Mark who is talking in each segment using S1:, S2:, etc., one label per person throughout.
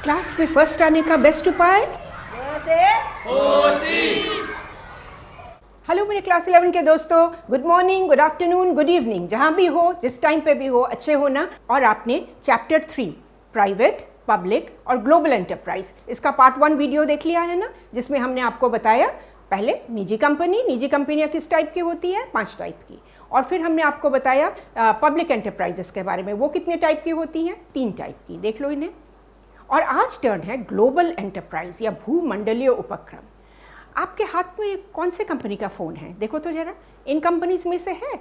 S1: Class में first आने का बेस्ट उपाय हेलो मेरे क्लास 11 के दोस्तों, good morning, good afternoon, good evening, जहाँ भी हो, जिस टाइम पे भी हो, अच्छे हो ना। और आपने चैप्टर 3 प्राइवेट, पब्लिक और ग्लोबल एंटरप्राइज इसका पार्ट 1 वीडियो देख लिया है ना, जिसमें हमने आपको बताया पहले निजी कंपनियाँ किस टाइप की होती है, 5 टाइप की। और फिर हमने आपको बताया पब्लिक एंटरप्राइजेस के बारे में, वो कितने टाइप की होती हैं, 3 टाइप की, देख लो इन्हें। और आज टर्न है ग्लोबल एंटरप्राइज या भूमंडलीय उपक्रम। आपके हाथ में कौन से कंपनी का फ़ोन है, देखो तो ज़रा, इन कंपनीज में से है?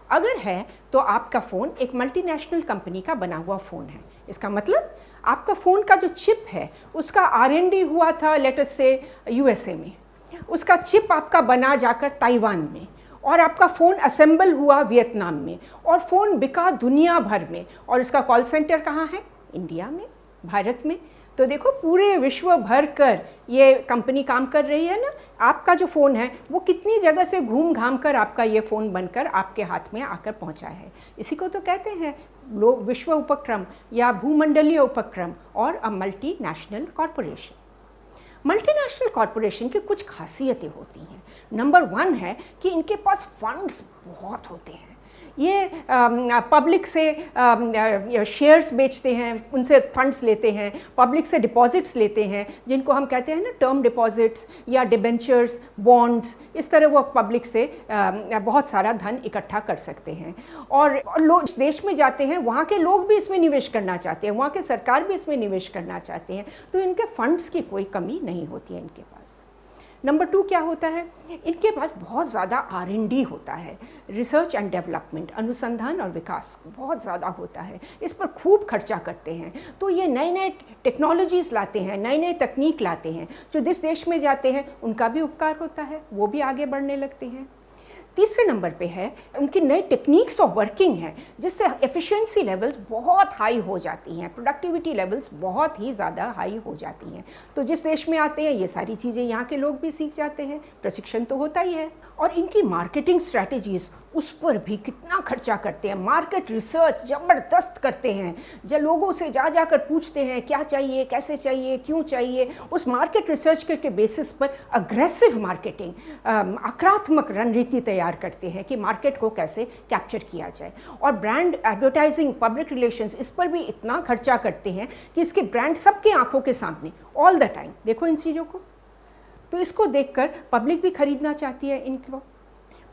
S1: अगर है तो आपका फ़ोन एक मल्टीनेशनल कंपनी का बना हुआ फ़ोन है। इसका मतलब आपका फ़ोन का जो चिप है उसका R&D हुआ था लेट्स से USA में, उसका चिप आपका बना जाकर ताइवान में, और आपका फ़ोन असेंबल हुआ वियतनाम में, और फ़ोन बिका दुनिया भर में, और इसका कॉल सेंटर कहाँ है, इंडिया में, भारत में। तो देखो पूरे विश्व भर कर ये कंपनी काम कर रही है ना। आपका जो फ़ोन है वो कितनी जगह से घूम घाम कर आपका ये फ़ोन बनकर आपके हाथ में आकर पहुंचा है। इसी को तो कहते हैं विश्व उपक्रम या भूमंडलीय उपक्रम और a multi national corporation. Multinational corporation की कुछ खासियतें होती हैं। नंबर 1 है कि इनके पास फंड्स बहुत होते हैं। ये पब्लिक से शेयर्स बेचते हैं, उनसे फंड्स लेते हैं, पब्लिक से डिपॉजिट्स लेते हैं, जिनको हम कहते हैं ना टर्म डिपॉजिट्स या डिबेंचर्स, बॉन्ड्स, इस तरह वो पब्लिक से बहुत सारा धन इकट्ठा कर सकते हैं। और लोग देश में जाते हैं, वहाँ के लोग भी इसमें निवेश करना चाहते हैं, वहाँ के सरकार भी इसमें निवेश करना चाहते हैं, तो इनके फंड्स की कोई कमी नहीं होती है इनके पास। नंबर 2 क्या होता है, इनके पास बहुत ज़्यादा R&D होता है, रिसर्च एंड डेवलपमेंट, अनुसंधान और विकास बहुत ज़्यादा होता है, इस पर खूब खर्चा करते हैं। तो ये नए नए टेक्नोलॉजीज़ लाते हैं, नई नई तकनीक लाते हैं, जो जिस देश में जाते हैं उनका भी उपकार होता है, वो भी आगे बढ़ने लगते हैं। तीसरे नंबर पे है उनकी नई टेक्निक्स ऑफ वर्किंग है, जिससे एफिशिएंसी लेवल्स बहुत हाई हो जाती हैं, प्रोडक्टिविटी लेवल्स बहुत ही ज़्यादा हाई हो जाती हैं। तो जिस देश में आते हैं ये सारी चीज़ें यहाँ के लोग भी सीख जाते हैं, प्रशिक्षण तो होता ही है। और इनकी मार्केटिंग स्ट्रैटेजीज़, उस पर भी कितना खर्चा करते हैं, मार्केट रिसर्च ज़बरदस्त करते हैं, जब लोगों से जा जाकर पूछते हैं क्या चाहिए, कैसे चाहिए, क्यों चाहिए। उस मार्केट रिसर्च के बेसिस पर अग्रेसिव मार्केटिंग, आक्रामक रणनीति तैयार करते हैं कि मार्केट को कैसे कैप्चर किया जाए। और ब्रांड एडवर्टाइजिंग, पब्लिक रिलेशंस, इस पर भी इतना खर्चा करते हैं कि इसके ब्रांड सबके आंखों के सामने ऑल द टाइम, देखो इन चीज़ों को। तो इसको देखकर पब्लिक भी खरीदना चाहती है इनको।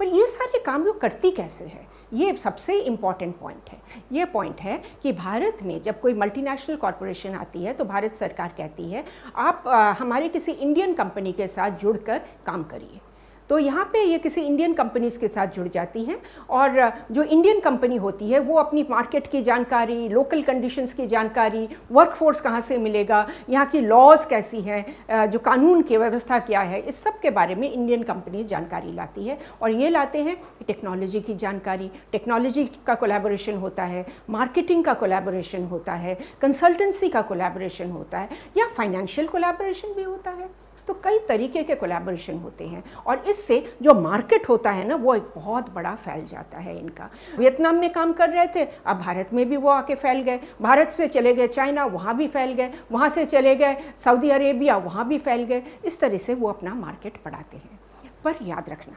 S1: पर ये सारे काम वो करती कैसे है, ये सबसे इम्पॉर्टेंट पॉइंट है। ये पॉइंट है कि भारत में जब कोई मल्टीनेशनल कॉरपोरेशन आती है तो भारत सरकार कहती है आप हमारे किसी इंडियन कंपनी के साथ जुड़कर काम करिए। तो यहाँ पे ये किसी इंडियन कंपनीज़ के साथ जुड़ जाती हैं, और जो इंडियन कंपनी होती है वो अपनी मार्केट की जानकारी, लोकल कंडीशंस की जानकारी, वर्कफोर्स कहाँ से मिलेगा, यहाँ की लॉज कैसी हैं, जो कानून की व्यवस्था क्या है, इस सब के बारे में इंडियन कंपनी जानकारी लाती है। और ये लाते हैं टेक्नोलॉजी की जानकारी, टेक्नोलॉजी का कोलैबोरेशन होता है, मार्केटिंग का कोलैबोरेशन होता है, कंसल्टेंसी का कोलैबोरेशन होता है, या फाइनेंशियल कोलैबोरेशन भी होता है। तो कई तरीके के कोलैबोरेशन होते हैं, और इससे जो मार्केट होता है ना वो एक बहुत बड़ा फैल जाता है इनका। वियतनाम में काम कर रहे थे, अब भारत में भी वो आके फैल गए, भारत से चले गए चाइना, वहाँ भी फैल गए, वहाँ से चले गए सऊदी अरेबिया, वहाँ भी फैल गए। इस तरह से वो अपना मार्केट बढ़ाते हैं। पर याद रखना,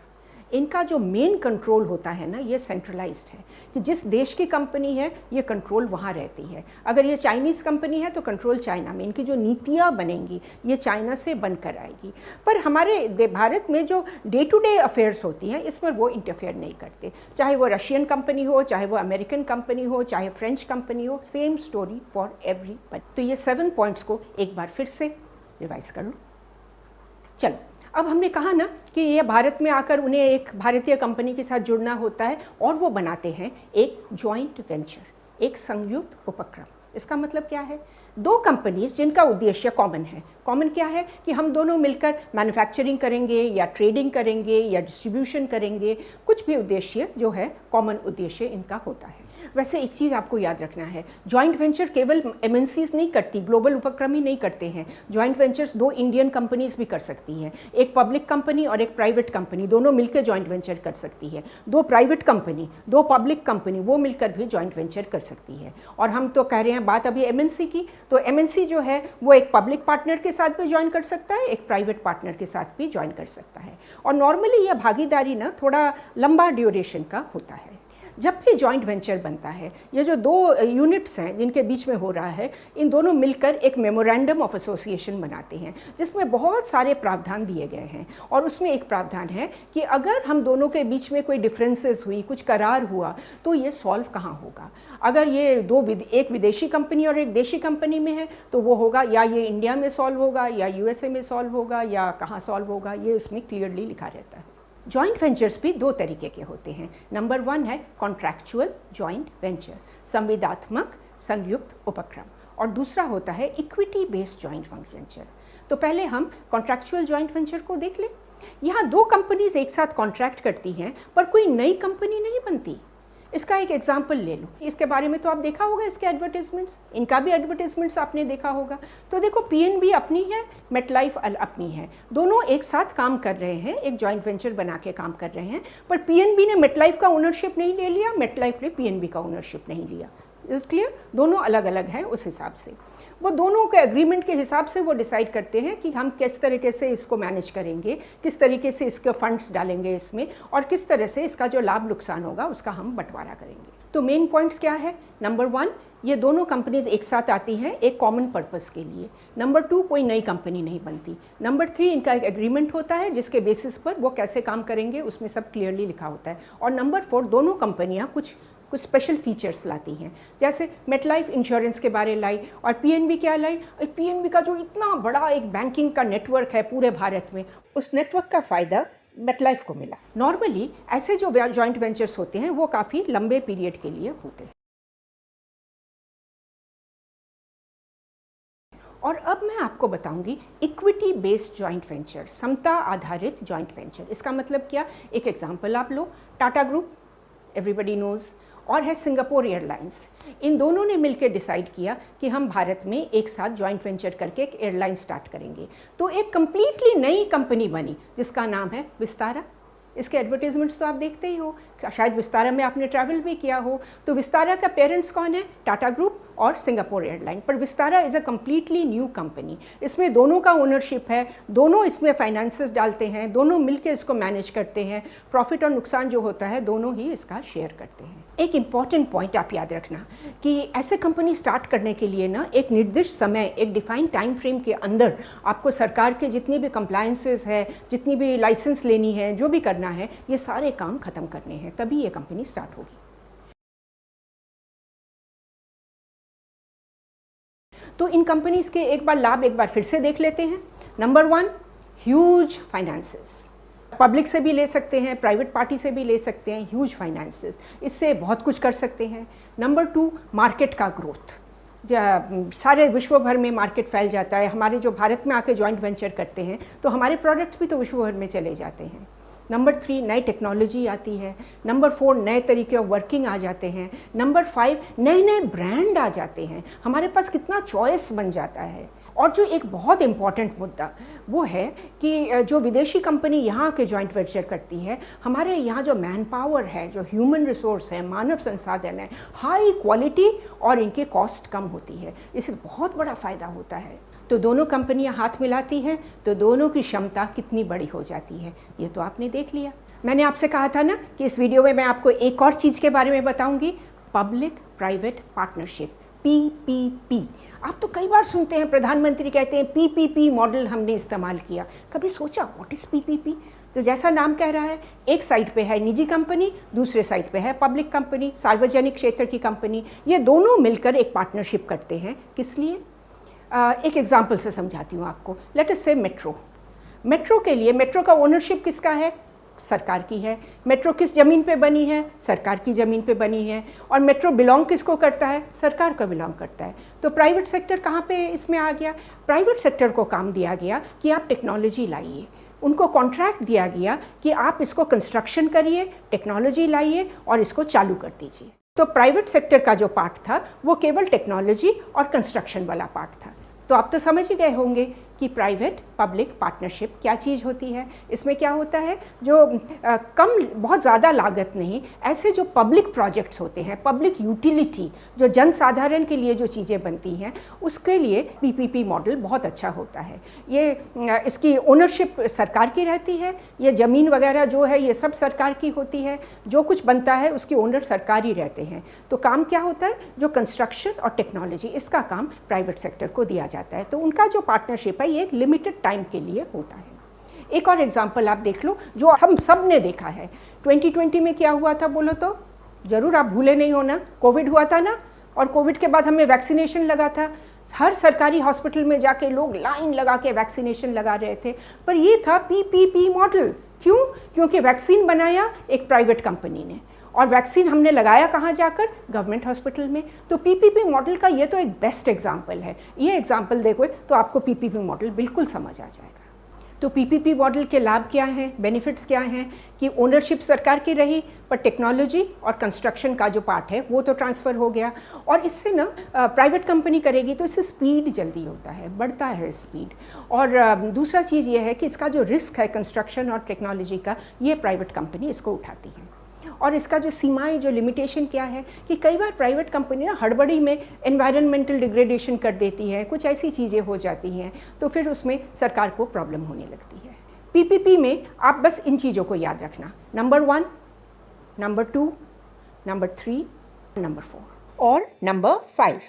S1: इनका जो मेन कंट्रोल होता है ना, ये सेंट्रलाइज्ड है, कि जिस देश की कंपनी है ये कंट्रोल वहाँ रहती है। अगर ये चाइनीज़ कंपनी है तो कंट्रोल चाइना में, इनकी जो नीतियाँ बनेंगी ये चाइना से बनकर आएगी। पर हमारे भारत में जो डे टू डे अफेयर्स होती हैं इसमें वो इंटरफेयर नहीं करते, चाहे वो रशियन कंपनी हो, चाहे वो अमेरिकन कंपनी हो, चाहे फ्रेंच कंपनी हो, सेम स्टोरी फॉर एवरीबडी। तो ये 7 पॉइंट्स को एक बार फिर से रिवाइज कर लो। चलो, अब हमने कहा ना कि ये भारत में आकर उन्हें एक भारतीय कंपनी के साथ जुड़ना होता है, और वो बनाते हैं एक जॉइंट वेंचर, एक संयुक्त उपक्रम। इसका मतलब क्या है, 2 कंपनीज जिनका उद्देश्य कॉमन है। कॉमन क्या है कि हम दोनों मिलकर मैन्युफैक्चरिंग करेंगे या ट्रेडिंग करेंगे या डिस्ट्रीब्यूशन करेंगे, कुछ भी उद्देश्य जो है कॉमन उद्देश्य इनका होता है। वैसे एक चीज़ आपको याद रखना है, जॉइंट वेंचर केवल MNCs नहीं करती, ग्लोबल उपक्रम ही नहीं करते हैं। जॉइंट वेंचर्स 2 इंडियन कंपनीज भी कर सकती हैं, एक पब्लिक कंपनी और एक प्राइवेट कंपनी, दोनों मिलकर जॉइंट वेंचर कर सकती है। 2 प्राइवेट कंपनी, 2 पब्लिक कंपनी, वो मिलकर भी जॉइंट वेंचर कर सकती है। और हम तो कह रहे हैं बात अभी MNC की, तो MNC जो है वो एक पब्लिक पार्टनर के साथ भी ज्वाइन कर सकता है, एक प्राइवेट पार्टनर के साथ भी ज्वाइन कर सकता है। और नॉर्मली यह भागीदारी ना थोड़ा लंबा ड्यूरेशन का होता है। जब भी जॉइंट वेंचर बनता है, ये जो 2 यूनिट्स हैं जिनके बीच में हो रहा है, इन दोनों मिलकर एक मेमोरेंडम ऑफ एसोसिएशन बनाते हैं, जिसमें बहुत सारे प्रावधान दिए गए हैं। और उसमें एक प्रावधान है कि अगर हम दोनों के बीच में कोई डिफरेंसेस हुई, कुछ करार हुआ, तो ये सॉल्व कहाँ होगा। अगर ये एक विदेशी कंपनी और एक देशी कंपनी में है तो वो होगा या ये इंडिया में सॉल्व होगा या USA में सॉल्व होगा या कहाँ सॉल्व होगा, ये उसमें क्लियरली लिखा रहता है। जॉइंट वेंचर्स भी 2 तरीके के होते हैं। नंबर 1 है कॉन्ट्रैक्चुअल जॉइंट वेंचर, संविदात्मक संयुक्त उपक्रम, और दूसरा होता है इक्विटी बेस्ड जॉइंट वेंचर। तो पहले हम कॉन्ट्रैक्चुअल जॉइंट वेंचर को देख लें। यहाँ 2 कंपनीज एक साथ कॉन्ट्रैक्ट करती हैं पर कोई नई कंपनी नहीं बनती। इसका एक एग्जाम्पल ले लो, इसके बारे में तो आप देखा होगा, इसके एडवर्टाइजमेंट्स, इनका भी एडवर्टाइजमेंट्स आपने देखा होगा। तो देखो PNB अपनी है, मेटलाइफ अपनी है, दोनों एक साथ काम कर रहे हैं, एक जॉइंट वेंचर बना के काम कर रहे हैं। पर PNB ने मेटलाइफ का ओनरशिप नहीं ले लिया, मेटलाइफ ने PNB का ओनरशिप नहीं लिया। Is clear? दोनों अलग अलग हैं। उस हिसाब से वो दोनों के एग्रीमेंट के हिसाब से वो डिसाइड करते हैं कि हम किस तरीके से इसको मैनेज करेंगे, किस तरीके से इसके फंड्स डालेंगे इसमें, और किस तरह से इसका जो लाभ नुकसान होगा उसका हम बंटवारा करेंगे। तो मेन पॉइंट्स क्या है? नंबर 1, ये दोनों कंपनीज एक साथ आती हैं एक कॉमन पर्पस के लिए। नंबर 2, कोई नई कंपनी नहीं बनती। नंबर 3, इनका एक एग्रीमेंट होता है जिसके बेसिस पर वो कैसे काम करेंगे उसमें सब क्लियरली लिखा होता है। और नंबर 4, दोनों कंपनियाँ कुछ स्पेशल फीचर्स लाती हैं, जैसे मेटलाइफ इंश्योरेंस के बारे लाई, और PNB क्या लाई? PNB का जो इतना बड़ा एक बैंकिंग का नेटवर्क है पूरे भारत में, उस नेटवर्क का फ़ायदा मेटलाइफ को मिला। नॉर्मली ऐसे जो जॉइंट वेंचर्स होते हैं वो काफ़ी लंबे पीरियड के लिए होते हैं। और अब मैं आपको बताऊंगी इक्विटी बेस्ड जॉइंट वेंचर, समता आधारित जॉइंट वेंचर। इसका मतलब क्या? एक एग्जांपल आप लो, टाटा ग्रुप, एवरीबडी नोज़, और है सिंगापुर एयरलाइंस। इन दोनों ने मिलकर डिसाइड किया कि हम भारत में एक साथ जॉइंट वेंचर करके एक एयरलाइन स्टार्ट करेंगे। तो एक कंप्लीटली नई कंपनी बनी जिसका नाम है विस्तारा। इसके एडवर्टीजमेंट्स तो आप देखते ही हो, शायद विस्तारा में आपने ट्रैवल भी किया हो। तो विस्तारा का पेरेंट्स कौन है? टाटा ग्रुप और सिंगापुर एयरलाइन। पर Vistara is a completely new company, इसमें दोनों का ओनरशिप है, दोनों इसमें फाइनेंसेस डालते हैं, दोनों मिलकर इसको मैनेज करते हैं, प्रॉफिट और नुकसान जो होता है दोनों ही इसका शेयर करते हैं। एक इम्पॉर्टेंट पॉइंट आप याद रखना कि ऐसे कंपनी स्टार्ट करने के लिए ना एक निर्दिष्ट समय, एक डिफाइंड टाइम फ्रेम के अंदर आपको सरकार के जितनी भी कंप्लायंसेस है, जितनी भी लाइसेंस लेनी है, जो भी करना है, ये सारे काम खत्म करने हैं, तभी ये कंपनी स्टार्ट होगी। तो इन कंपनीज के एक बार लाभ एक बार फिर से देख लेते हैं। नंबर 1, ह्यूज फाइनेंसेस, पब्लिक से भी ले सकते हैं, प्राइवेट पार्टी से भी ले सकते हैं, ह्यूज फाइनेंसेस, इससे बहुत कुछ कर सकते हैं। नंबर 2, मार्केट का ग्रोथ, सारे विश्व भर में मार्केट फैल जाता है। हमारे जो भारत में आके जॉइंट वेंचर करते हैं तो हमारे प्रोडक्ट्स भी तो विश्व भर में चले जाते हैं। नंबर 3, नई टेक्नोलॉजी आती है। नंबर 4, नए तरीके ऑफ वर्किंग आ जाते हैं। नंबर 5, नए नए ब्रांड आ जाते हैं, हमारे पास कितना चॉइस बन जाता है। और जो एक बहुत इम्पॉर्टेंट मुद्दा वो है कि जो विदेशी कंपनी यहाँ के जॉइंट वेंचर करती है, हमारे यहाँ जो मैन पावर है, जो ह्यूमन रिसोर्स है, मानव संसाधन है, हाई क्वालिटी और इनकी कॉस्ट कम होती है, इससे बहुत बड़ा फ़ायदा होता है। तो दोनों कंपनियां हाथ मिलाती हैं तो दोनों की क्षमता कितनी बड़ी हो जाती है, ये तो आपने देख लिया। मैंने आपसे कहा था ना कि इस वीडियो में मैं आपको एक और चीज़ के बारे में बताऊंगी, पब्लिक प्राइवेट पार्टनरशिप, PPP। आप तो कई बार सुनते हैं प्रधानमंत्री कहते हैं PPP मॉडल हमने इस्तेमाल किया। कभी सोचा व्हाट इज़ PPP? तो जैसा नाम कह रहा है, एक साइड पे है निजी कंपनी, दूसरे साइड पे है पब्लिक कंपनी, सार्वजनिक क्षेत्र की कंपनी। ये दोनों मिलकर एक पार्टनरशिप करते हैं। किस लिए? एक एग्जाम्पल से समझाती हूँ आपको। लेट अस से मेट्रो के लिए, मेट्रो का ओनरशिप किसका है? सरकार की है। मेट्रो किस ज़मीन पे बनी है? सरकार की ज़मीन पे बनी है। और मेट्रो बिलोंग किसको करता है? सरकार को बिलोंग करता है। तो प्राइवेट सेक्टर कहाँ पे इसमें आ गया? प्राइवेट सेक्टर को काम दिया गया कि आप टेक्नोलॉजी लाइए, उनको कॉन्ट्रैक्ट दिया गया कि आप इसको कंस्ट्रक्शन करिए, टेक्नोलॉजी लाइए और इसको चालू कर दीजिए। तो प्राइवेट सेक्टर का जो पार्ट था वो केवल टेक्नोलॉजी और कंस्ट्रक्शन वाला पार्ट था। तो आप तो समझ ही गए होंगे कि प्राइवेट पब्लिक पार्टनरशिप क्या चीज़ होती है। इसमें क्या होता है, जो कम बहुत ज़्यादा लागत नहीं, ऐसे जो पब्लिक प्रोजेक्ट्स होते हैं, पब्लिक यूटिलिटी, जो जन साधारण के लिए जो चीज़ें बनती हैं, उसके लिए पीपीपी मॉडल बहुत अच्छा होता है। ये इसकी ओनरशिप सरकार की रहती है, ये ज़मीन वगैरह जो है ये सब सरकार की होती है, जो कुछ बनता है उसकी ओनर सरकार ही रहते हैं। तो काम क्या होता है, जो कंस्ट्रक्शन और टेक्नोलॉजी इसका काम प्राइवेट सेक्टर को दिया जाता है। तो उनका जो पार्टनरशिप है ये एक लिमिटेड टाइम के लिए होता है। एक और एग्जांपल आप देख लो जो हम सब ने देखा है। 2020 में क्या हुआ था बोलो तो, ज़रूर आप भूले नहीं हो ना, कोविड हुआ था ना, और कोविड के बाद हमें वैक्सीनेशन लगा था। हर सरकारी हॉस्पिटल में जाके लोग लाइन लगा के वैक्सीनेशन लगा रहे थे, पर ये था पीपीपी मॉडल। क्यों? क्योंकि वैक्सीन बनाया एक प्राइवेट कंपनी ने, और वैक्सीन हमने लगाया कहाँ जाकर, गवर्नमेंट हॉस्पिटल में। तो पीपीपी मॉडल का ये तो एक बेस्ट एग्जांपल है। ये एग्जांपल देखो तो आपको पीपीपी मॉडल बिल्कुल समझ आ जाएगा। तो पीपीपी मॉडल के लाभ क्या हैं, बेनिफिट्स क्या हैं, कि ओनरशिप सरकार की रही, पर टेक्नोलॉजी और कंस्ट्रक्शन का जो पार्ट है वो तो ट्रांसफ़र हो गया, और इससे ना प्राइवेट कंपनी करेगी तो इससे स्पीड जल्दी होता है, बढ़ता है स्पीड। और दूसरा चीज़ ये है कि इसका जो रिस्क है कंस्ट्रक्शन और टेक्नोलॉजी का, ये प्राइवेट कंपनी इसको उठाती है। और इसका जो सीमाएं, जो लिमिटेशन क्या है कि कई बार प्राइवेट कंपनी ना हड़बड़ी में एनवायरनमेंटल डिग्रेडेशन कर देती है, कुछ ऐसी चीज़ें हो जाती हैं, तो फिर उसमें सरकार को प्रॉब्लम होने लगती है। पीपीपी में आप बस इन चीज़ों को याद रखना, नंबर 1, नंबर 2, नंबर 3, नंबर 4 और नंबर 5।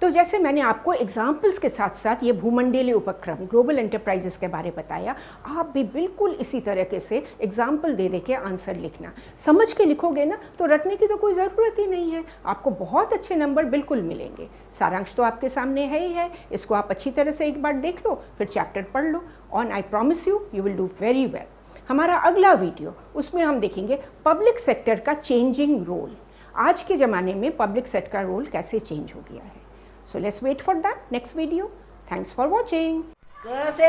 S1: तो जैसे मैंने आपको एग्जाम्पल्स के साथ साथ ये भूमंडलीय उपक्रम ग्लोबल एंटरप्राइजेस के बारे बताया, आप भी बिल्कुल इसी तरीके से एग्जाम्पल दे के आंसर लिखना। समझ के लिखोगे ना तो रटने की तो कोई ज़रूरत ही नहीं है, आपको बहुत अच्छे नंबर बिल्कुल मिलेंगे। सारांश तो आपके सामने है ही है, इसको आप अच्छी तरह से एक बार देख लो, फिर चैप्टर पढ़ लो, और I promise you you will do very well. हमारा अगला वीडियो, उसमें हम देखेंगे पब्लिक सेक्टर का चेंजिंग रोल। आज के ज़माने में पब्लिक सेक्टर का रोल कैसे चेंज हो गया है। So let's wait for that next video. Thanks for watching.
S2: क से